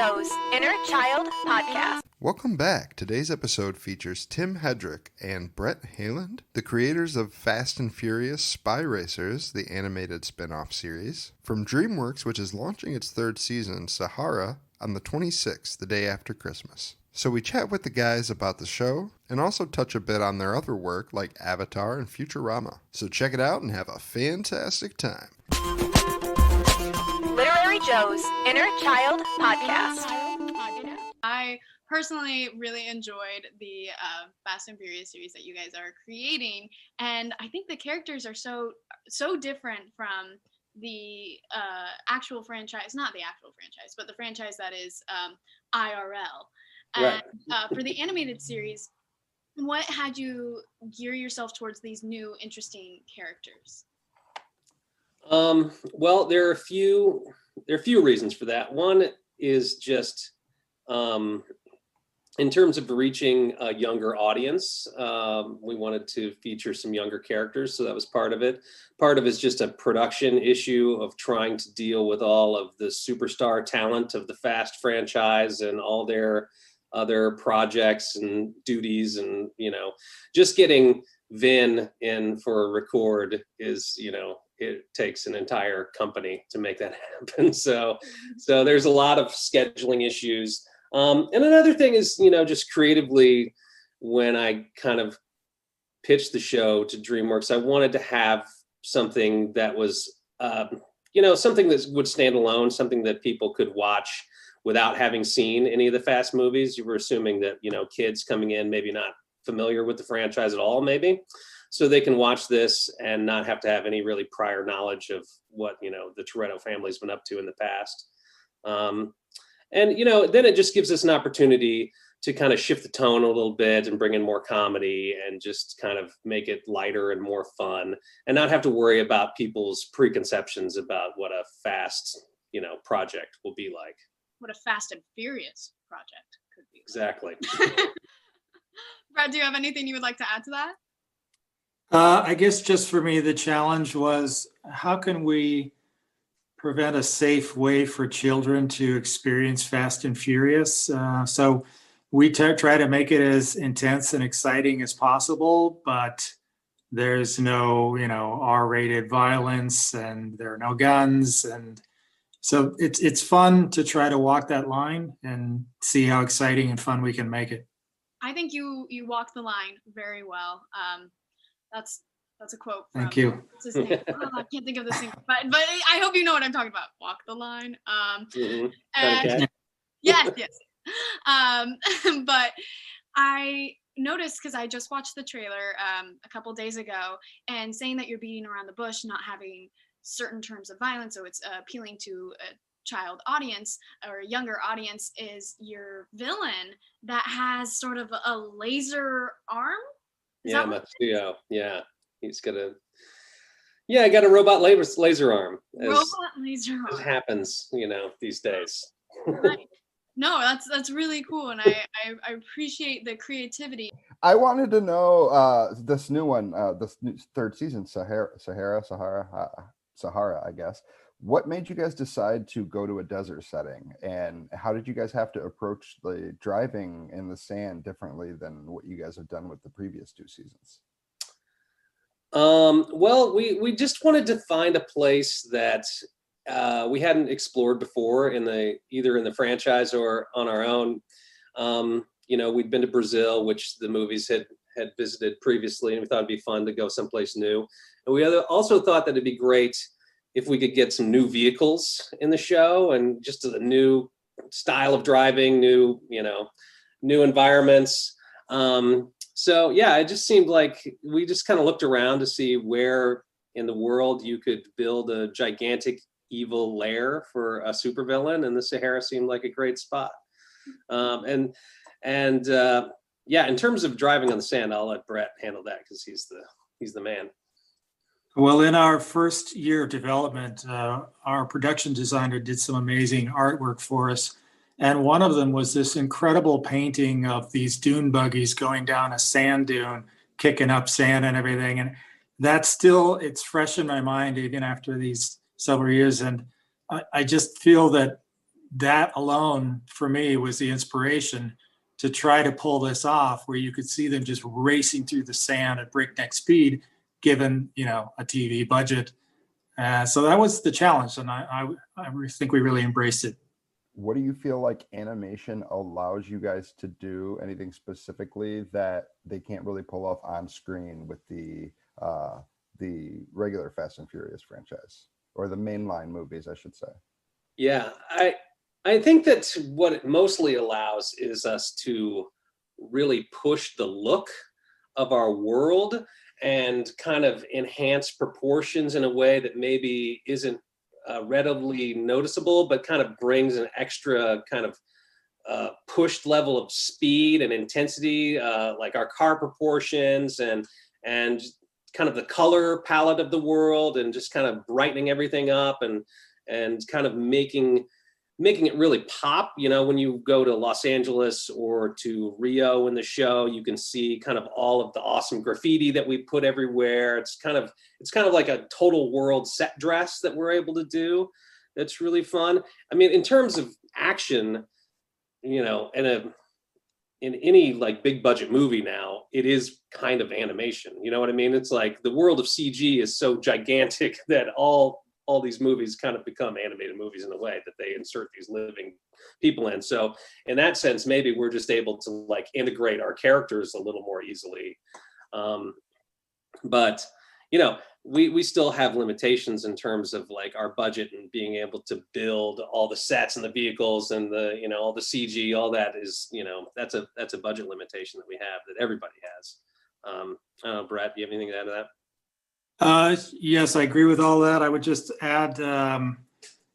Joe's Inner Child Podcast. Welcome back. Today's episode features Tim Hedrick and Bret Haaland, the creators of Fast and Furious Spy Racers, the animated spin-off series, from Dreamworks, which is launching its third season, Sahara, on the 26th, the day after Christmas. So we chat with the guys about the show and also touch a bit on their other work like Avatar and Futurama. So check it out and have a fantastic time. Literary Joe's Inner Child Podcast. I personally really enjoyed the Fast and Furious series that you guys are creating, and I think the characters are so different from the actual franchise, not the actual franchise, but the franchise that is IRL. And for the animated series, what had you gear yourself towards these new interesting characters? Well, there are a few reasons for that. One is just in terms of reaching a younger audience, we wanted to feature some younger characters, so that was part of it. Part of it is just a production issue of trying to deal with all of the superstar talent of the Fast franchise and all their other projects and duties, and just getting Vin in for a record is, it takes an entire company to make that happen. So there's a lot of scheduling issues. And another thing is, just creatively, when I kind of pitched the show to Dreamworks, I wanted to have something that was, something that would stand alone, something that people could watch without having seen any of the Fast movies. You were assuming that, kids coming in, maybe not familiar with the franchise at all, maybe. So they can watch this and not have to have any really prior knowledge of what, the Toretto family's been up to in the past. And, then it just gives us an opportunity to kind of shift the tone a little bit and bring in more comedy and just kind of make it lighter and more fun and not have to worry about people's preconceptions about what a Fast, project will be like. What a Fast and Furious project could be. Exactly. Brad, do you have anything you would like to add to that? I guess just for me, the challenge was how can we prevent a safe way for children to experience Fast and Furious? So we try to make it as intense and exciting as possible, but there's no, R-rated violence and there are no guns. And so it's fun to try to walk that line and see how exciting and fun we can make it. I think you walk the line very well. That's a quote. Thank you. What's his name? I can't think of this thing, but I hope you know what I'm talking about. Walk the line. And yes. But I noticed, because I just watched the trailer a couple days ago, and saying that you're beating around the bush, not having certain terms of violence, so it's appealing to a child audience or a younger audience, is your villain that has sort of a laser arm. Matsuyo. Yeah, he's got a robot laser arm. Laser arm. It happens, these days. Right. No, that's really cool, and I appreciate the creativity. I wanted to know this new one, this new third season, Sahara, I guess. What made you guys decide to go to a desert setting, and how did you guys have to approach the driving in the sand differently than what you guys have done with the previous two seasons? Well, we just wanted to find a place that we hadn't explored before either in the franchise or on our own. We'd been to Brazil, which the movies had visited previously, and we thought it'd be fun to go someplace new. And we also thought that it'd be great if we could get some new vehicles in the show and just a new style of driving, new environments. So yeah, it just seemed like we just kind of looked around to see where in the world you could build a gigantic evil lair for a supervillain, and the Sahara seemed like a great spot. In terms of driving on the sand, I'll let Bret handle that because he's the man. Well, in our first year of development, our production designer did some amazing artwork for us. And one of them was this incredible painting of these dune buggies going down a sand dune, kicking up sand and everything. And it's fresh in my mind even after these several years. And I just feel that that alone for me was the inspiration to try to pull this off, where you could see them just racing through the sand at breakneck speed, given, a TV budget. So that was the challenge, and I think we really embraced it. What do you feel like animation allows you guys to do? Anything specifically that they can't really pull off on screen with the regular Fast and Furious franchise, or the mainline movies, I should say? Yeah, I think that what it mostly allows is us to really push the look of our world and kind of enhance proportions in a way that maybe isn't readily noticeable, but kind of brings an extra kind of pushed level of speed and intensity, like our car proportions and kind of the color palette of the world, and just kind of brightening everything up and kind of making it really pop. When you go to Los Angeles or to Rio in the show, you can see kind of all of the awesome graffiti that we put everywhere. It's kind of like a total world set dress that we're able to do. That's really fun. I mean, in terms of action, in any like big budget movie now, it is kind of animation. You know what I mean? It's like the world of CG is so gigantic that all these movies kind of become animated movies in a way that they insert these living people in. So in that sense, maybe we're just able to like integrate our characters a little more easily. But we still have limitations in terms of like our budget and being able to build all the sets and the vehicles and the, all the CG, all that is, that's a budget limitation that we have, that everybody has. I don't know, Brett, do you have anything to add to that? Yes, I agree with all that. I would just add,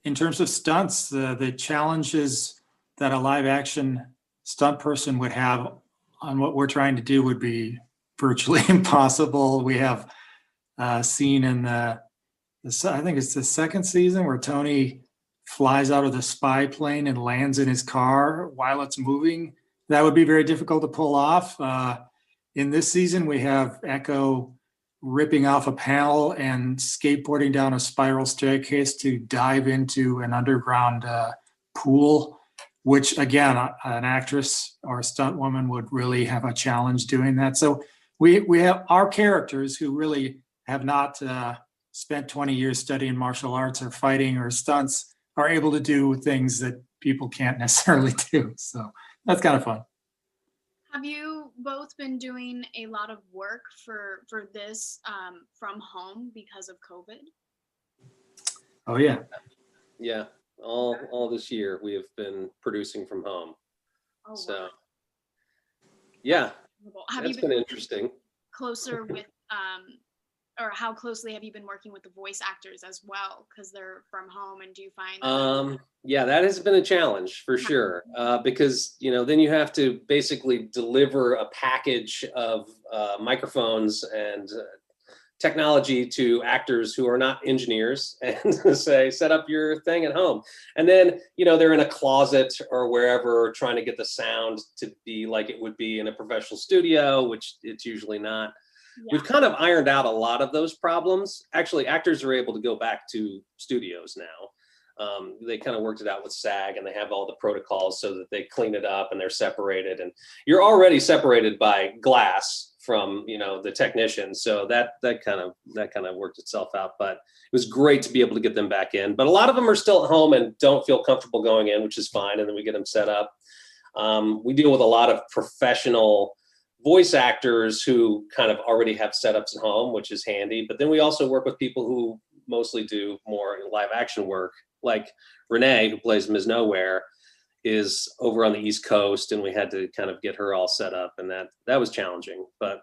in terms of stunts, the challenges that a live action stunt person would have on what we're trying to do would be virtually impossible. We have a scene in I think it's the second season, where Tony flies out of the spy plane and lands in his car while it's moving. That would be very difficult to pull off. In this season, we have Echo ripping off a panel and skateboarding down a spiral staircase to dive into an underground pool, which again, an actress or a stunt woman would really have a challenge doing that. So we have our characters who really have not spent 20 years studying martial arts or fighting or stunts are able to do things that people can't necessarily do. So that's kind of fun. Have you both been doing a lot of work for this from home because of COVID? Oh yeah. Yeah, all this year we have been producing from home. Oh, so wow. Yeah, have that's you been been interesting. Closer with or how closely have you been working with the voice actors as well, because they're from home? And do you find yeah, that has been a challenge for sure, because then you have to basically deliver a package of microphones and technology to actors who are not engineers, and say, set up your thing at home. And then they're in a closet or wherever trying to get the sound to be like it would be in a professional studio, which it's usually not. Yeah. We've kind of ironed out a lot of those problems. Actually, actors are able to go back to studios now. They kind of worked it out with SAG, and they have all the protocols so that they clean it up and they're separated. And you're already separated by glass from the technician, so that kind of worked itself out. But it was great to be able to get them back in. But a lot of them are still at home and don't feel comfortable going in, which is fine. And then we get them set up. We deal with a lot of professional voice actors who kind of already have setups at home, which is handy. But then we also work with people who mostly do more live action work, like Renee, who plays Ms. Nowhere, is over on the East Coast, and we had to kind of get her all set up, and that was challenging. But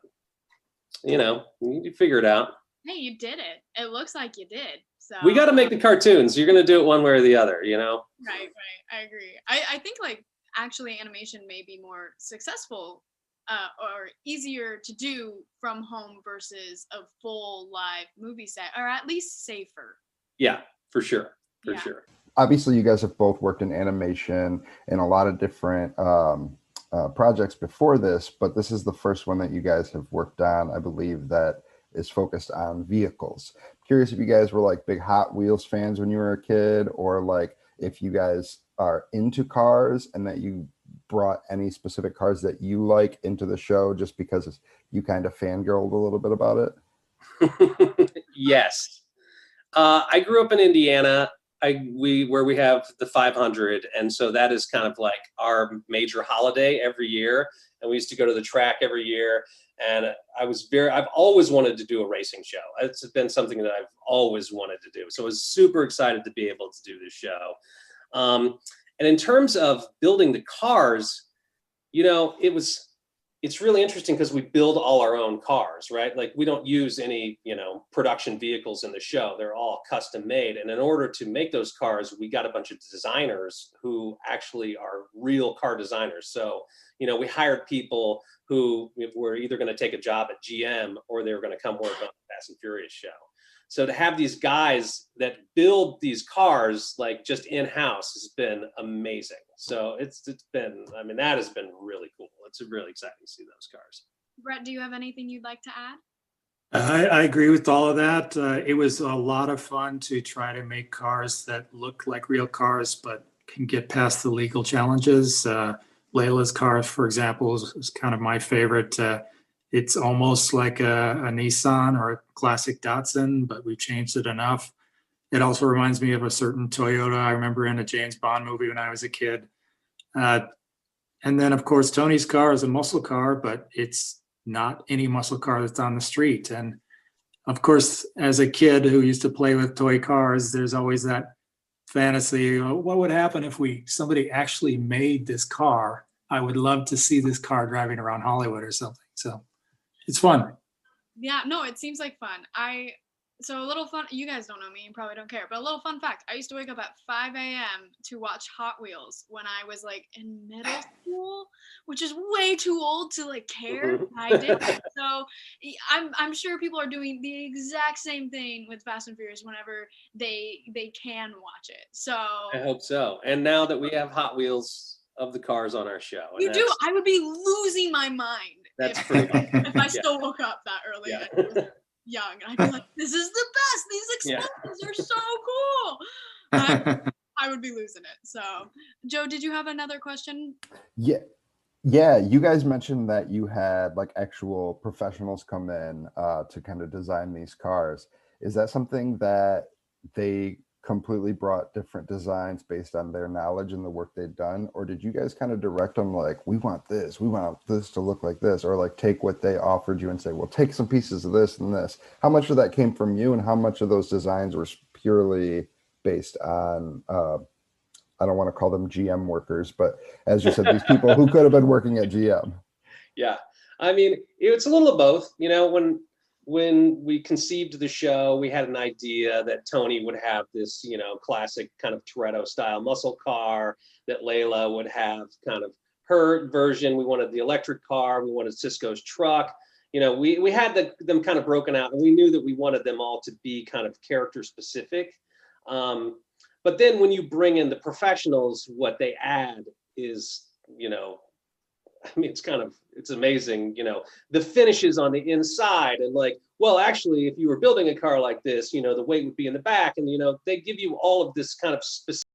you figure it out. Hey, you did it. It looks like you did. So we got to make the cartoons. You're going to do it one way or the other, Right. I agree. I think like actually animation may be more successful or easier to do from home versus a full live movie set, or at least safer. Yeah, for sure. For sure. Obviously, you guys have both worked in animation in a lot of different projects before this, but this is the first one that you guys have worked on, I believe, that is focused on vehicles. Curious if you guys were like big Hot Wheels fans when you were a kid, or like if you guys are into cars and that you brought any specific cars that you like into the show just because you kind of fangirled a little bit about it. Yes. I grew up in Indiana. Where we have the 500, and so that is kind of like our major holiday every year. And we used to go to the track every year. And I've always wanted to do a racing show. It's been something that I've always wanted to do. So I was super excited to be able to do this show. And in terms of building the cars, it's really interesting because we build all our own cars, right? Like we don't use any, production vehicles in the show. They're all custom made. And in order to make those cars, we got a bunch of designers who actually are real car designers. So, we hired people who were either going to take a job at GM or they were going to come work on the Fast and Furious show. So to have these guys that build these cars like just in-house has been amazing. So that has been really cool. It's really exciting to see those cars. Bret, do you have anything you'd like to add? I agree with all of that. It was a lot of fun to try to make cars that look like real cars, but can get past the legal challenges. Layla's car, for example, is kind of my favorite. It's almost like a Nissan or a classic Datsun, but we changed it enough. It also reminds me of a certain Toyota I remember in a James Bond movie when I was a kid. And then, of course, Tony's car is a muscle car, but it's not any muscle car that's on the street. And of course, as a kid who used to play with toy cars, there's always that fantasy, what would happen if somebody actually made this car? I would love to see this car driving around Hollywood or something. So it's fun. Yeah, no, it seems like fun. So a little fun, you guys don't know me, you probably don't care, but a little fun fact, I used to wake up at 5 a.m. to watch Hot Wheels when I was like in middle school, which is way too old to like care. I did. So I'm sure people are doing the exact same thing with Fast and Furious whenever they can watch it. So I hope so. And now that we have Hot Wheels of the cars on our show. You do, I would be losing my mind if I still woke up that early. Yeah. And was young, and I'd be like, "This is the best. These explosions are so cool." I would be losing it. So, Joe, did you have another question? Yeah, you guys mentioned that you had like actual professionals come in to kind of design these cars. Is that something that they completely brought different designs based on their knowledge and the work they'd done, or did you guys kind of direct them like, we want this to look like this, or like take what they offered you and say, well, take some pieces of this and this? How much of that came from you, and how much of those designs were purely based on I don't want to call them GM workers, but as you said, these people who could have been working at GM? Yeah, I mean, it's a little of both. When we conceived the show, we had an idea that Tony would have this, classic kind of Toretto style muscle car, that Layla would have kind of her version. We wanted the electric car. We wanted Cisco's truck. We had them kind of broken out, and we knew that we wanted them all to be kind of character specific. But then when you bring in the professionals, what they add is, it's amazing, the finishes on the inside, and like, well, actually, if you were building a car like this, the weight would be in the back, and, they give you all of this kind of specific